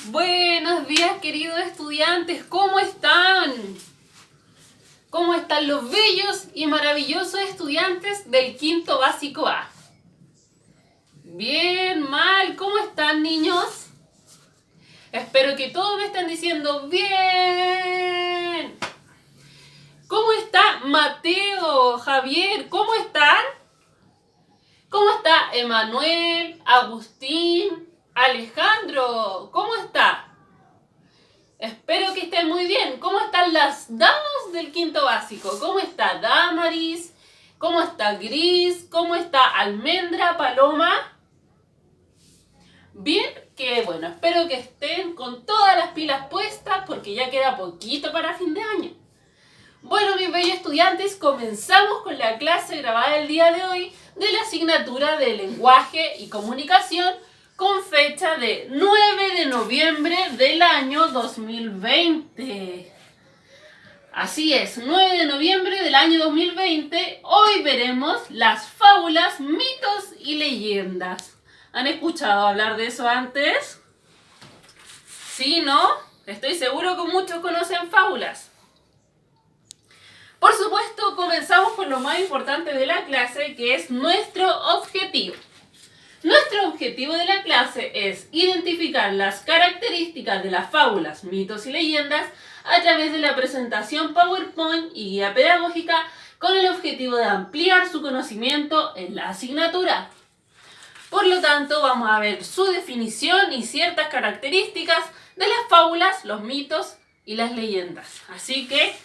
Buenos días, queridos estudiantes, ¿cómo están? ¿Cómo están los bellos y maravillosos estudiantes del quinto básico A? Bien, mal, ¿cómo están, niños? Espero que todos me estén diciendo bien. ¿Cómo está Mateo, Javier? ¿Cómo están? ¿Cómo está Emanuel, Agustín, Alejandro? ¿Cómo está? Espero que estén muy bien. ¿Cómo están las damas del quinto básico? ¿Cómo está Damaris? ¿Cómo está Gris? ¿Cómo está Almendra, Paloma? Bien, que bueno, espero que estén con todas las pilas puestas porque ya queda poquito para fin de año. Bueno, mis bellos estudiantes, comenzamos con la clase grabada el día de hoy de la asignatura de Lenguaje y Comunicación con fecha de 9 de noviembre del año 2020. Así es, 9 de noviembre del año 2020, hoy veremos las fábulas, mitos y leyendas. ¿Han escuchado hablar de eso antes? ¿Sí, no? Estoy seguro que muchos conocen fábulas. Por supuesto, comenzamos con lo más importante de la clase, que es nuestro objetivo. Nuestro objetivo de la clase es identificar las características de las fábulas, mitos y leyendas a través de la presentación PowerPoint y guía pedagógica con el objetivo de ampliar su conocimiento en la asignatura. Por lo tanto, vamos a ver su definición y ciertas características de las fábulas, los mitos y las leyendas. Así que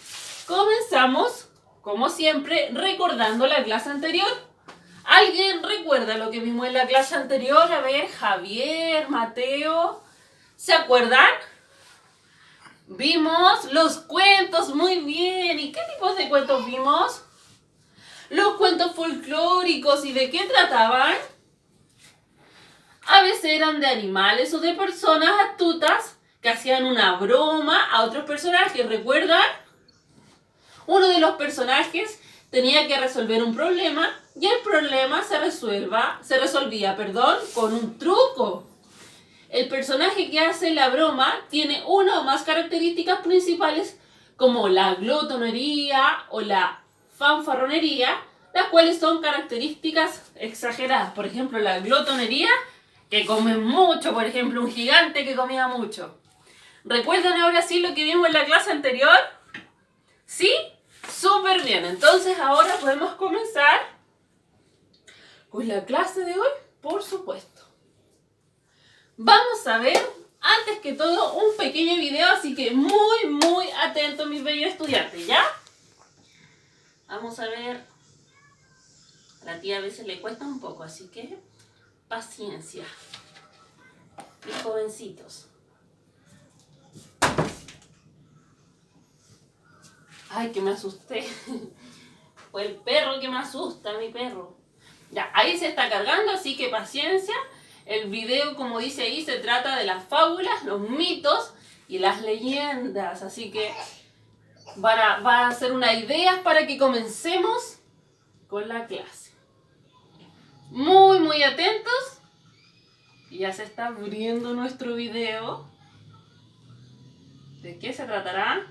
comenzamos, como siempre, recordando la clase anterior. ¿Alguien recuerda lo que vimos en la clase anterior? A ver, Javier, Mateo, ¿se acuerdan? Vimos los cuentos, muy bien. ¿Y qué tipos de cuentos vimos? Los cuentos folclóricos. ¿Y de qué trataban? A veces eran de animales o de personas astutas que hacían una broma a otros personajes. ¿Recuerdan? Uno de los personajes tenía que resolver un problema y el problema se resolvía con un truco. El personaje que hace la broma tiene una o más características principales como la glotonería o la fanfarronería, las cuales son características exageradas. Por ejemplo, la glotonería, que come mucho, por ejemplo, un gigante que comía mucho. ¿Recuerdan ahora sí lo que vimos en la clase anterior? ¿Sí? Súper bien, entonces ahora podemos comenzar con la clase de hoy, por supuesto. Vamos a ver, antes que todo, un pequeño video, así que muy atentos mis bellos estudiantes, ¿ya? Vamos a ver, a la tía a veces le cuesta un poco, así que paciencia, mis jovencitos. Ay, que me asusté. Fue el perro que me asusta, mi perro. Ya, ahí se está cargando, así que paciencia. El video, como dice ahí, se trata de las fábulas, los mitos y las leyendas. Así que va a ser una idea para que comencemos con la clase. Muy atentos. Ya se está abriendo nuestro video. ¿De qué se tratará?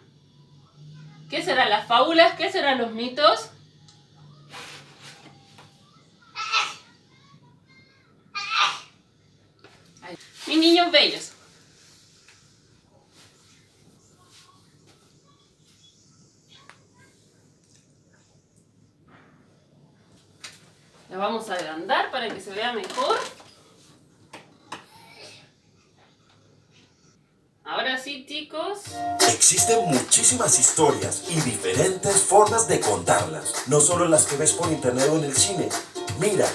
¿Qué serán las fábulas? ¿Qué serán los mitos? Ay, mis niños bellos. La vamos a agrandar para que se vea mejor. Ahora sí, chicos. Existen muchísimas historias y diferentes formas de contarlas. No solo las que ves por internet o en el cine. Mira.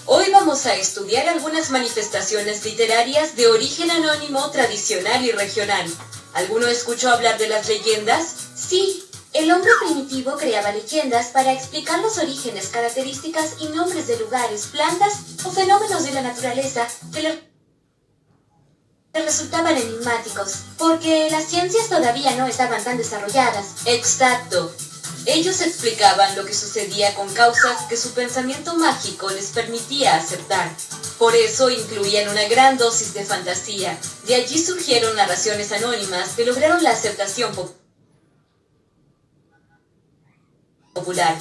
Hoy vamos a estudiar algunas manifestaciones literarias de origen anónimo, tradicional y regional. ¿Alguno escuchó hablar de las leyendas? Sí, el hombre primitivo creaba leyendas para explicar los orígenes, características y nombres de lugares, plantas o fenómenos de la naturaleza que le resultaban enigmáticos, porque las ciencias todavía no estaban tan desarrolladas. Exacto. Ellos explicaban lo que sucedía con causas que su pensamiento mágico les permitía aceptar. Por eso incluían una gran dosis de fantasía. De allí surgieron narraciones anónimas que lograron la aceptación popular.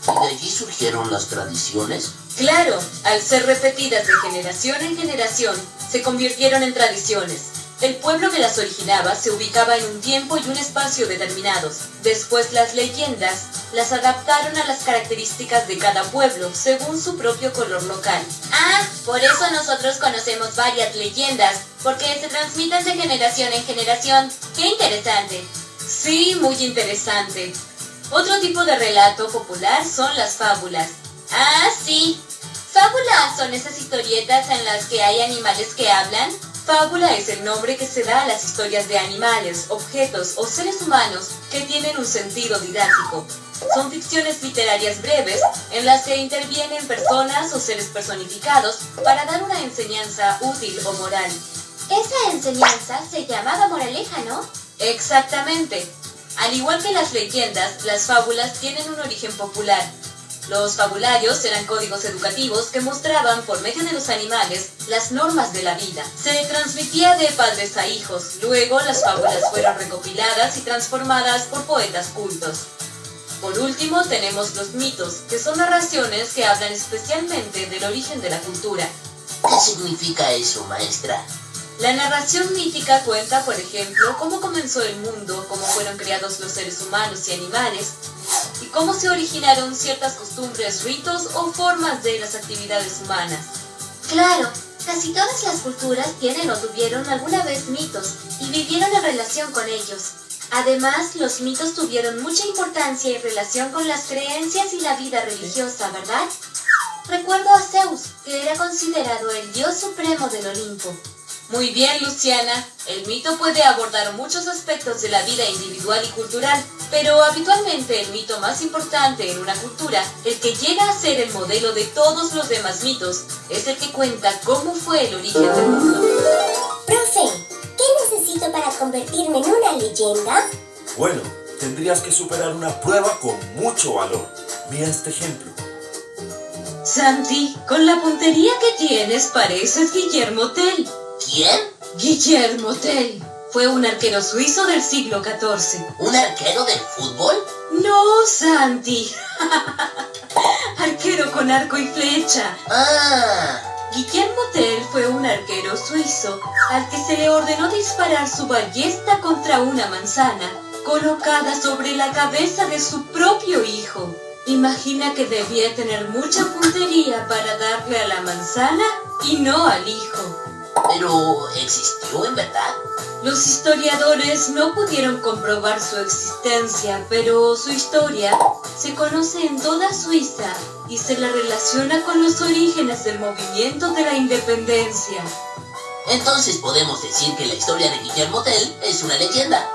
¿Y de allí surgieron las tradiciones? Claro, al ser repetidas de generación en generación, se convirtieron en tradiciones. El pueblo que las originaba se ubicaba en un tiempo y un espacio determinados. Después las leyendas las adaptaron a las características de cada pueblo, según su propio color local. Ah, por eso nosotros conocemos varias leyendas, porque se transmiten de generación en generación. ¡Qué interesante! Sí, muy interesante. Otro tipo de relato popular son las fábulas. Ah, sí. ¿Fábulas son esas historietas en las que hay animales que hablan? Fábula es el nombre que se da a las historias de animales, objetos o seres humanos que tienen un sentido didáctico. Son ficciones literarias breves en las que intervienen personas o seres personificados para dar una enseñanza útil o moral. Esa enseñanza se llamaba moraleja, ¿no? Exactamente. Al igual que las leyendas, las fábulas tienen un origen popular. Los fabularios eran códigos educativos que mostraban por medio de los animales las normas de la vida. Se transmitía de padres a hijos. Luego las fábulas fueron recopiladas y transformadas por poetas cultos. Por último tenemos los mitos, que son narraciones que hablan especialmente del origen de la cultura. ¿Qué significa eso, maestra? La narración mítica cuenta, por ejemplo, cómo comenzó el mundo, cómo fueron creados los seres humanos y animales, y cómo se originaron ciertas costumbres, ritos o formas de las actividades humanas. Claro, casi todas las culturas tienen o tuvieron alguna vez mitos y vivieron en relación con ellos. Además, los mitos tuvieron mucha importancia en relación con las creencias y la vida religiosa, ¿verdad? Recuerdo a Zeus, que era considerado el dios supremo del Olimpo. Muy bien, Luciana. El mito puede abordar muchos aspectos de la vida individual y cultural, pero habitualmente el mito más importante en una cultura, el que llega a ser el modelo de todos los demás mitos, es el que cuenta cómo fue el origen del mundo. Profe, ¿qué necesito para convertirme en una leyenda? Bueno, tendrías que superar una prueba con mucho valor. Mira este ejemplo. Santi, con la puntería que tienes pareces Guillermo Tell. ¿Quién? Guillermo Tell fue un arquero suizo del siglo XIV. ¿Un arquero del fútbol? No, Santi. Arquero con arco y flecha. Ah, Guillermo Tell fue un arquero suizo al que se le ordenó disparar su ballesta contra una manzana colocada sobre la cabeza de su propio hijo. Imagina que debía tener mucha puntería para darle a la manzana y no al hijo. ¿pero existió en verdad? Los historiadores no pudieron comprobar su existencia, pero su historia se conoce en toda Suiza y se la relaciona con los orígenes del movimiento de la independencia. Entonces podemos decir que la historia de Guillermo Tell es una leyenda.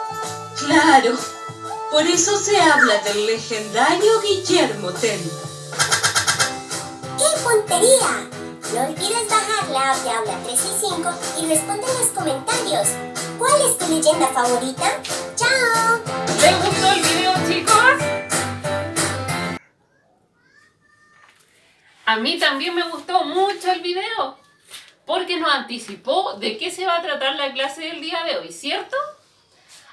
Claro, por eso se habla del legendario Guillermo Tell. ¡Qué puntería! No olvides bajar la app de Aula 365 y responde en los comentarios. ¿Cuál es tu leyenda favorita? ¡Chao! ¿Les gustó el video, chicos? A mí también me gustó mucho el video, porque nos anticipó de qué se va a tratar la clase del día de hoy, ¿cierto?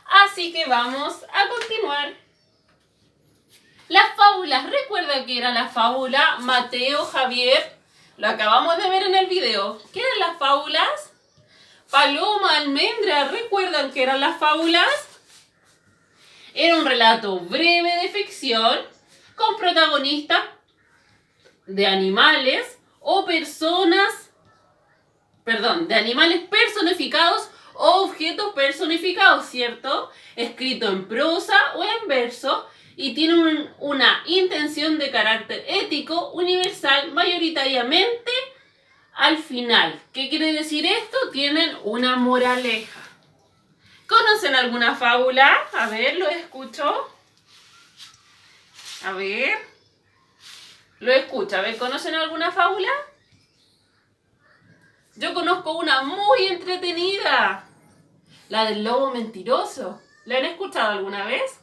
Así que vamos a continuar. Las fábulas, ¿recuerdan que era la fábula Mateo, Javier? Lo acabamos de ver en el video. ¿Qué eran las fábulas? Paloma, almendra, ¿recuerdan que eran las fábulas? Era un relato breve de ficción con protagonistas de animales o personas, de animales personificados o objetos personificados, ¿cierto? Escrito en prosa o en verso y tiene una intención de carácter ético universal mayoritariamente al final. ¿Qué quiere decir esto? Tienen una moraleja. ¿Conocen alguna fábula? A ver, lo escucho. A ver. Lo escucho. A ver, ¿conocen alguna fábula? Yo conozco una muy entretenida. La del lobo mentiroso. ¿La han escuchado alguna vez?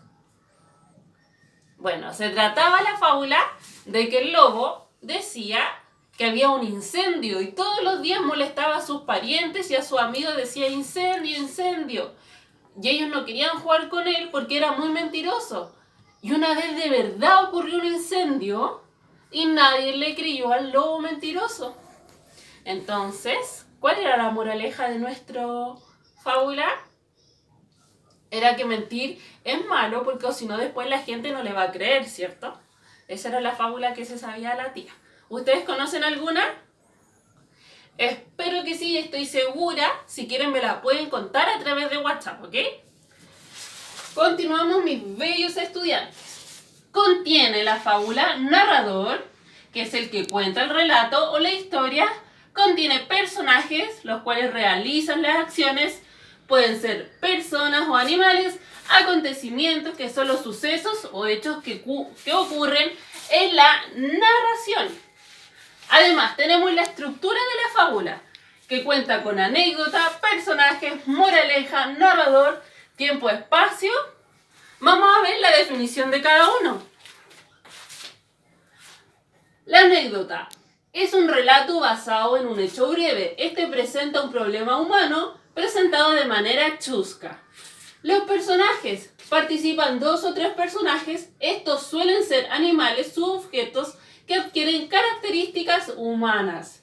Bueno, se trataba la fábula de que el lobo decía que había un incendio y todos los días molestaba a sus parientes y a sus amigos, decía incendio, incendio. Y ellos no querían jugar con él porque era muy mentiroso. Y una vez de verdad ocurrió un incendio y nadie le creyó al lobo mentiroso. Entonces, ¿cuál era la moraleja de nuestra fábula? Era que mentir es malo porque si no después la gente no le va a creer, ¿cierto? Esa era la fábula que se sabía la tía. ¿Ustedes conocen alguna? Espero que sí, estoy segura. Si quieren me la pueden contar a través de WhatsApp, ¿ok? Continuamos, mis bellos estudiantes. Contiene la fábula narrador, que es el que cuenta el relato o la historia. Contiene personajes, los cuales realizan las acciones. Pueden ser personas o animales. Acontecimientos, que son los sucesos o hechos que ocurren en la narración. Además, tenemos la estructura de la fábula, que cuenta con anécdota, personajes, moraleja, narrador, tiempo, espacio. Vamos a ver la definición de cada uno. La anécdota es un relato basado en un hecho breve. Este presenta un problema humano presentado de manera chusca. Los personajes. Participan 2 o 3 personajes. Estos suelen ser animales u objetos que adquieren características humanas.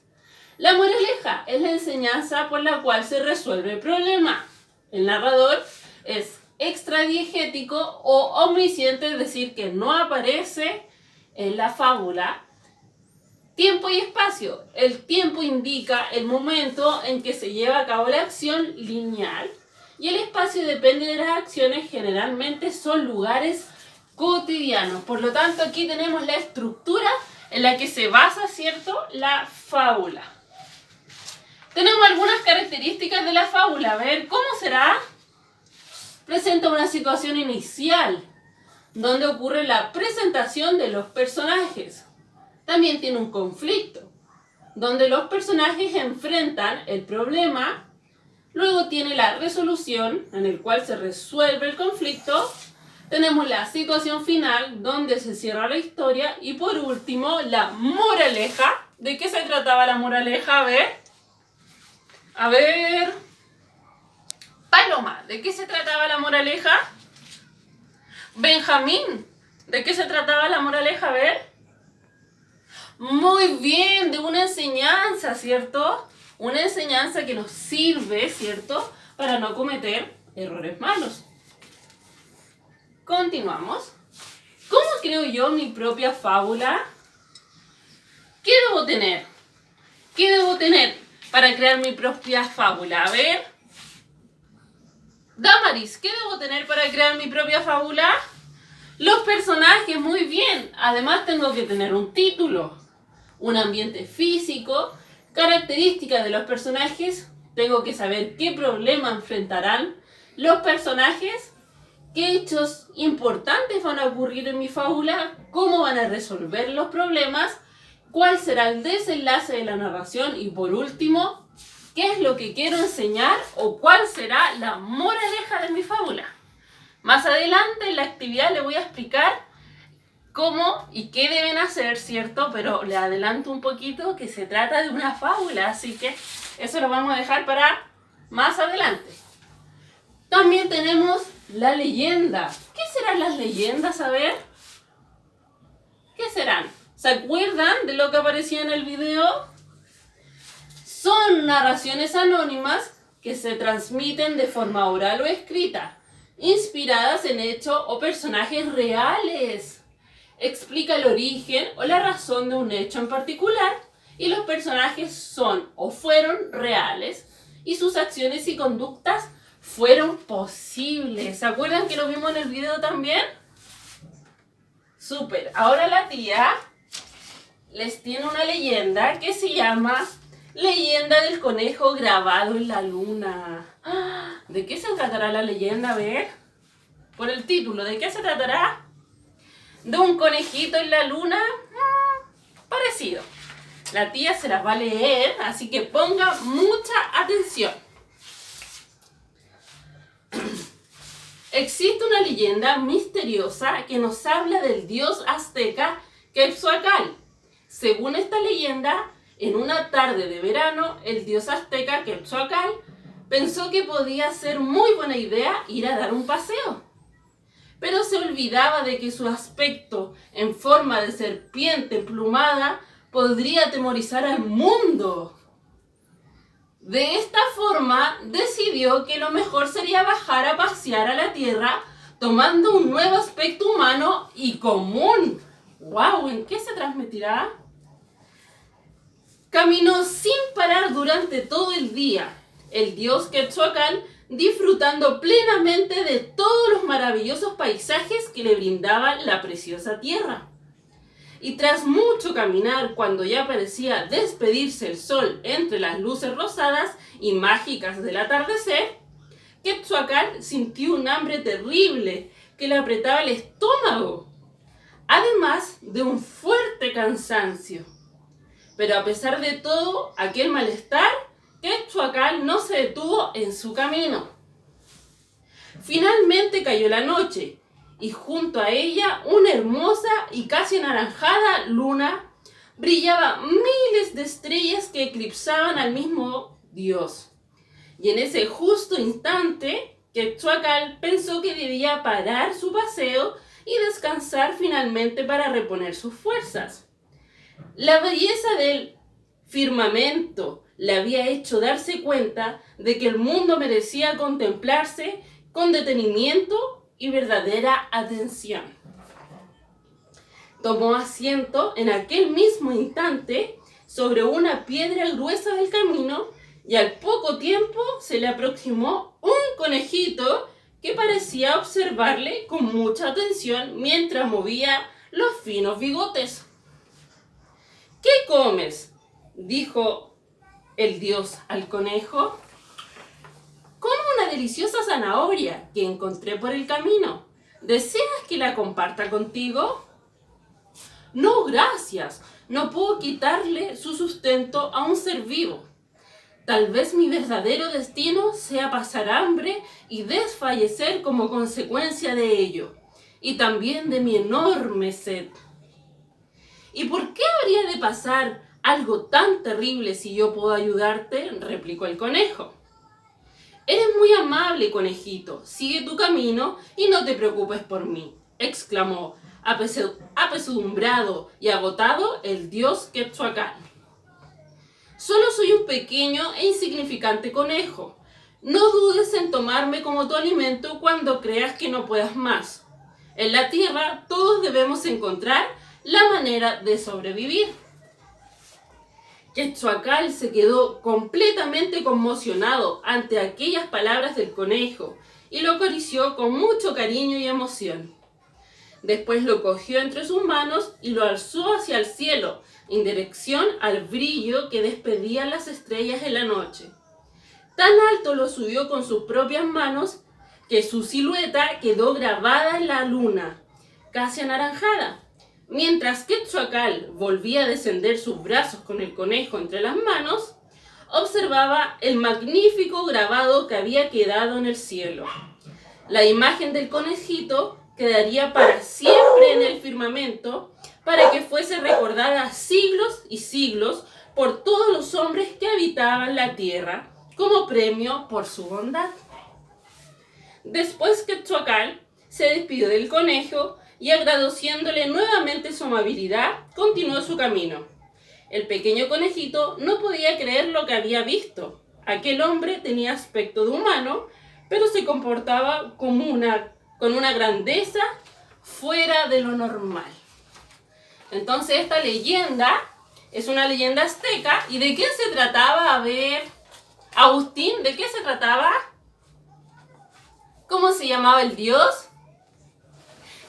La moraleja es la enseñanza por la cual se resuelve el problema. El narrador es extradiegético o omnisciente, es decir, que no aparece en la fábula. Tiempo y espacio. El tiempo indica el momento en que se lleva a cabo la acción lineal y el espacio depende de las acciones, generalmente son lugares cotidianos. Por lo tanto, aquí tenemos la estructura en la que se basa, ¿cierto?, la fábula. Tenemos algunas características de la fábula. A ver, ¿cómo será? Presenta una situación inicial, donde ocurre la presentación de los personajes. También tiene un conflicto, donde los personajes enfrentan el problema. Luego tiene la resolución, en el cual se resuelve el conflicto. Tenemos la situación final, donde se cierra la historia. Y por último, la moraleja. ¿De qué se trataba la moraleja? A ver. Paloma, ¿de qué se trataba la moraleja? Benjamín, ¿de qué se trataba la moraleja? A ver. Muy bien, de una enseñanza, ¿cierto? Una enseñanza que nos sirve, ¿cierto?, para no cometer errores malos. Continuamos. ¿Cómo creo yo mi propia fábula? ¿Qué debo tener? ¿Qué debo tener para crear mi propia fábula? A ver. Damaris, ¿qué debo tener para crear mi propia fábula? Los personajes, muy bien. Además tengo que tener un título, un ambiente físico, características de los personajes. Tengo que saber qué problema enfrentarán los personajes, qué hechos importantes van a ocurrir en mi fábula, cómo van a resolver los problemas, cuál será el desenlace de la narración y por último, qué es lo que quiero enseñar o cuál será la moraleja de mi fábula. Más adelante en la actividad les voy a explicar cómo y qué deben hacer, ¿cierto? Pero le adelanto un poquito que se trata de una fábula, así que eso lo vamos a dejar para más adelante. También tenemos la leyenda. ¿Qué serán las leyendas? A ver. ¿Qué serán? ¿Se acuerdan de lo que aparecía en el video? Son narraciones anónimas que se transmiten de forma oral o escrita, inspiradas en hechos o personajes reales. Explica el origen o la razón de un hecho en particular y los personajes son o fueron reales y sus acciones y conductas fueron posibles. ¿Se acuerdan que lo vimos en el video también? Súper. Ahora la tía les tiene una leyenda que se llama Leyenda del conejo grabado en la luna. ¿De qué se tratará la leyenda? A ver. Por el título, ¿de qué se tratará? ¿De un conejito en la luna? Parecido. La tía se las va a leer, así que ponga mucha atención. Existe una leyenda misteriosa que nos habla del dios azteca Quetzalcóatl. Según esta leyenda, en una tarde de verano, el dios azteca Quetzalcóatl pensó que podía ser muy buena idea ir a dar un paseo. Pero se olvidaba de que su aspecto en forma de serpiente emplumada podría atemorizar al mundo. De esta forma, decidió que lo mejor sería bajar a pasear a la tierra tomando un nuevo aspecto humano y común. ¡Wow! ¿En qué se transmitirá? Caminó sin parar durante todo el día, el dios Quetzalcóatl disfrutando plenamente de todos los maravillosos paisajes que le brindaba la preciosa tierra. Y tras mucho caminar, cuando ya parecía despedirse el sol entre las luces rosadas y mágicas del atardecer, Quetzalcóatl sintió un hambre terrible que le apretaba el estómago, además de un fuerte cansancio. Pero a pesar de todo aquel malestar, Quetzalcóatl no se detuvo en su camino. Finalmente cayó la noche, y junto a ella una hermosa y casi anaranjada luna brillaba miles de estrellas que eclipsaban al mismo Dios. Y en ese justo instante, Quetzalcóatl pensó que debía parar su paseo y descansar finalmente para reponer sus fuerzas. La belleza del firmamento le había hecho darse cuenta de que el mundo merecía contemplarse con detenimiento y verdadera atención. Tomó asiento en aquel mismo instante sobre una piedra gruesa del camino y al poco tiempo se le aproximó un conejito que parecía observarle con mucha atención mientras movía los finos bigotes. ¿Qué comes?, dijo el dios al conejo. Como una deliciosa zanahoria que encontré por el camino. ¿Deseas que la comparta contigo? No, gracias. No puedo quitarle su sustento a un ser vivo. Tal vez mi verdadero destino sea pasar hambre y desfallecer como consecuencia de ello, y también de mi enorme sed. ¿Y por qué habría de pasar algo tan terrible si yo puedo ayudarte?, replicó el conejo. Eres muy amable, conejito. Sigue tu camino y no te preocupes por mí, exclamó, apesadumbrado y agotado, el dios Quetzalcóatl. Solo soy un pequeño e insignificante conejo. No dudes en tomarme como tu alimento cuando creas que no puedas más. En la tierra todos debemos encontrar la manera de sobrevivir. Quetzalcóatl se quedó completamente conmocionado ante aquellas palabras del conejo y lo acarició con mucho cariño y emoción. Después lo cogió entre sus manos y lo alzó hacia el cielo, en dirección al brillo que despedían las estrellas en la noche. Tan alto lo subió con sus propias manos que su silueta quedó grabada en la luna, casi anaranjada. Mientras Quetzalcóatl volvía a descender sus brazos con el conejo entre las manos, observaba el magnífico grabado que había quedado en el cielo. La imagen del conejito quedaría para siempre en el firmamento para que fuese recordada siglos y siglos por todos los hombres que habitaban la tierra como premio por su bondad. Después Quetzalcóatl se despidió del conejo y agradeciéndole nuevamente su amabilidad, continuó su camino. El pequeño conejito no podía creer lo que había visto. Aquel hombre tenía aspecto de humano, pero se comportaba con una grandeza fuera de lo normal. Entonces esta leyenda es una leyenda azteca. ¿Y de qué se trataba? A ver, Agustín, ¿de qué se trataba? ¿Cómo se llamaba el dios?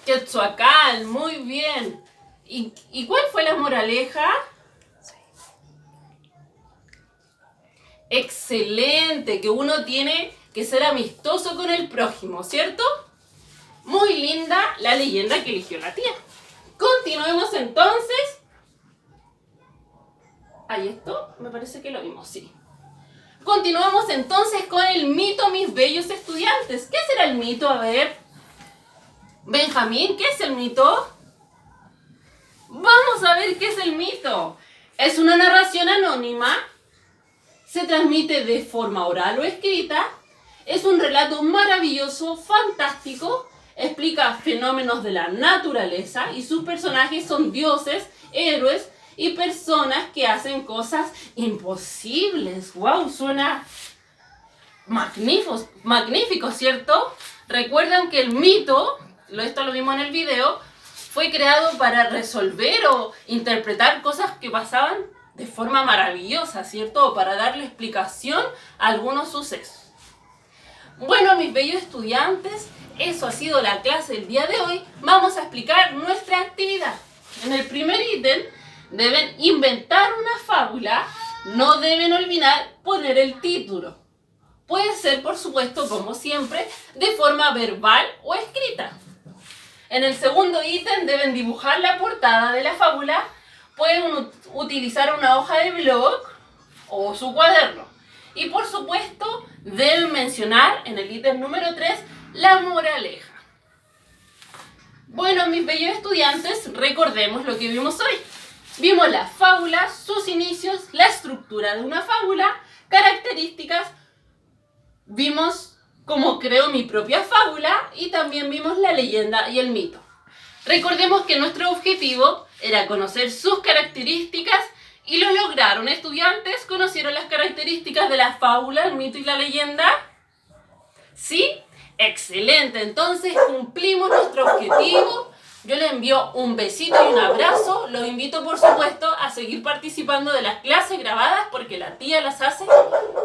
Quetzalcóatl, muy bien. ¿Y cuál fue la moraleja? Excelente, que uno tiene que ser amistoso con el prójimo, ¿cierto? Muy linda la leyenda que eligió la tía. Continuemos entonces. ¿Hay esto? Me parece que lo vimos, sí. Continuamos entonces con el mito, mis bellos estudiantes. ¿Qué será el mito? A ver. Benjamín, ¿qué es el mito? Vamos a ver qué es el mito. Es una narración anónima. Se transmite de forma oral o escrita. Es un relato maravilloso, fantástico. Explica fenómenos de la naturaleza y sus personajes son dioses, héroes y personas que hacen cosas imposibles. ¡Wow! Suena magnífico, ¿cierto? Recuerdan que el mito, esto lo vimos en el video, fue creado para resolver o interpretar cosas que pasaban de forma maravillosa, ¿cierto? O para darle explicación a algunos sucesos. Bueno, mis bellos estudiantes, eso ha sido la clase del día de hoy. Vamos a explicar nuestra actividad. En el primer ítem deben inventar una fábula. No deben olvidar poner el título. Puede ser, por supuesto, como siempre, de forma verbal o escrita. En el segundo ítem deben dibujar la portada de la fábula. Pueden utilizar una hoja de blog o su cuaderno. Y por supuesto, deben mencionar en el ítem número 3 la moraleja. Bueno, mis bellos estudiantes, recordemos lo que vimos hoy. Vimos la fábula, sus inicios, la estructura de una fábula, características. Vimos cómo creo mi propia fábula y también vimos la leyenda y el mito. Recordemos que nuestro objetivo era conocer sus características y lo lograron. Estudiantes, ¿conocieron las características de la fábula, el mito y la leyenda? ¿Sí? Excelente, entonces cumplimos nuestro objetivo. Yo les envío un besito y un abrazo. Los invito, por supuesto, a seguir participando de las clases grabadas porque la tía las hace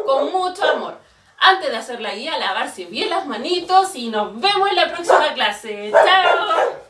con mucho amor. Antes de hacer la guía, lavarse bien las manitos y nos vemos en la próxima clase. ¡Chao!